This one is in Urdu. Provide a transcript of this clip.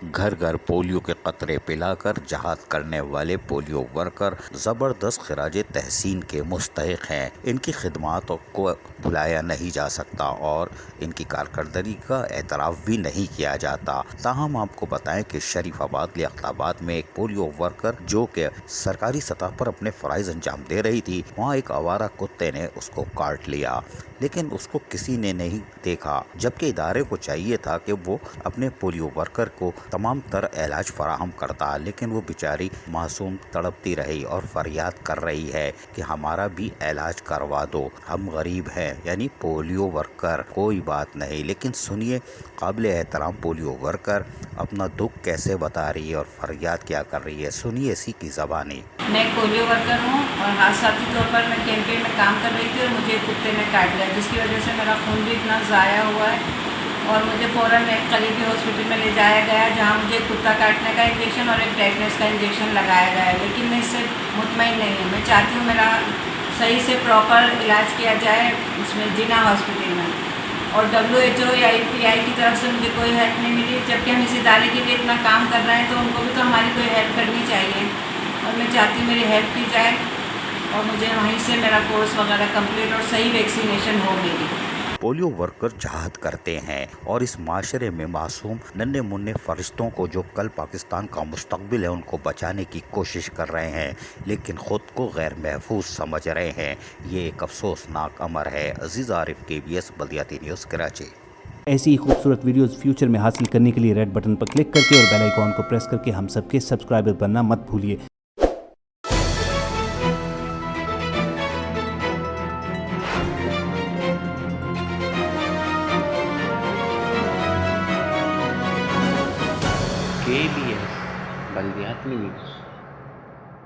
گھر گھر پولیو کے قطرے پلا کر جہاد کرنے والے پولیو ورکر زبردست خراج تحسین کے مستحق ہیں۔ ان کی خدمات کو بھلایا نہیں جا سکتا اور ان کی کارکردگی کا اعتراف بھی نہیں کیا جاتا۔ تاہم آپ کو بتائیں کہ شریف آباد لیاقت آباد میں ایک پولیو ورکر جو کہ سرکاری سطح پر اپنے فرائض انجام دے رہی تھی، وہاں ایک آوارہ کتے نے اس کو کاٹ لیا، لیکن اس کو کسی نے نہیں دیکھا، جبکہ ادارے کو چاہیے تھا کہ وہ اپنے پولیو ورکر کو تمام تر علاج فراہم کرتا، لیکن وہ بیچاری معصوم تڑپتی رہی اور فریاد کر رہی ہے کہ ہمارا بھی علاج کروا دو، ہم غریب ہیں، یعنی پولیو ورکر۔ کوئی بات نہیں، لیکن سنیے قابل احترام پولیو ورکر اپنا دکھ کیسے بتا رہی ہے اور فریاد کیا کر رہی ہے، سنیے اسی کی زبانی۔ میں ایک پولیو ورکر ہوں اور حادثاتی طور پر میں کیمپین میں کام کر رہی تھی اور مجھے کتے نے کاٹ لیا، جس کی وجہ سے میرا خون بھی اتنا ضائع ہوا ہے اور مجھے فوراً ایک قریبی ہاسپٹل میں لے جایا گیا، جہاں مجھے کتا کاٹنے کا انجیکشن اور ایک ٹیٹنس کا انجیکشن لگایا گیا ہے، لیکن میں اس سے مطمئن نہیں ہوں۔ میں چاہتی ہوں میرا صحیح سے پراپر علاج کیا جائے اس میں جنا ہاسپٹل میں، اور WHO یا API کی طرف سے مجھے کوئی ہیلپ نہیں ملی، جبکہ ہم اس ادارے کے لیے اتنا کام کر رہے ہیں تو ان کو بھی تو ہماری کوئی ہیلپ کرنی چاہیے، اور میں چاہتی ہوں میری ہیلپ کی جائے اور مجھے وہیں سے میرا کورس وغیرہ کمپلیٹ اور صحیح ویکسینیشن ہو میری۔ پولیو ورکر جہاد کرتے ہیں اور اس معاشرے میں معصوم ننھے منھے فرشتوں کو جو کل پاکستان کا مستقبل ہے ان کو بچانے کی کوشش کر رہے ہیں، لیکن خود کو غیر محفوظ سمجھ رہے ہیں۔ یہ ایک افسوسناک امر ہے۔ عزیز عارف، KBS بلدیاتی نیوز، کراچی۔ ایسی ہی خوبصورت ویڈیوز فیوچر میں حاصل کرنے کے لیے ریڈ بٹن پر کلک کر کے اور بیل آئیکن کو پریس کر کے ہم سب کے سبسکرائبر بننا مت بھولیے۔ KBS بلدیاتی نیوز۔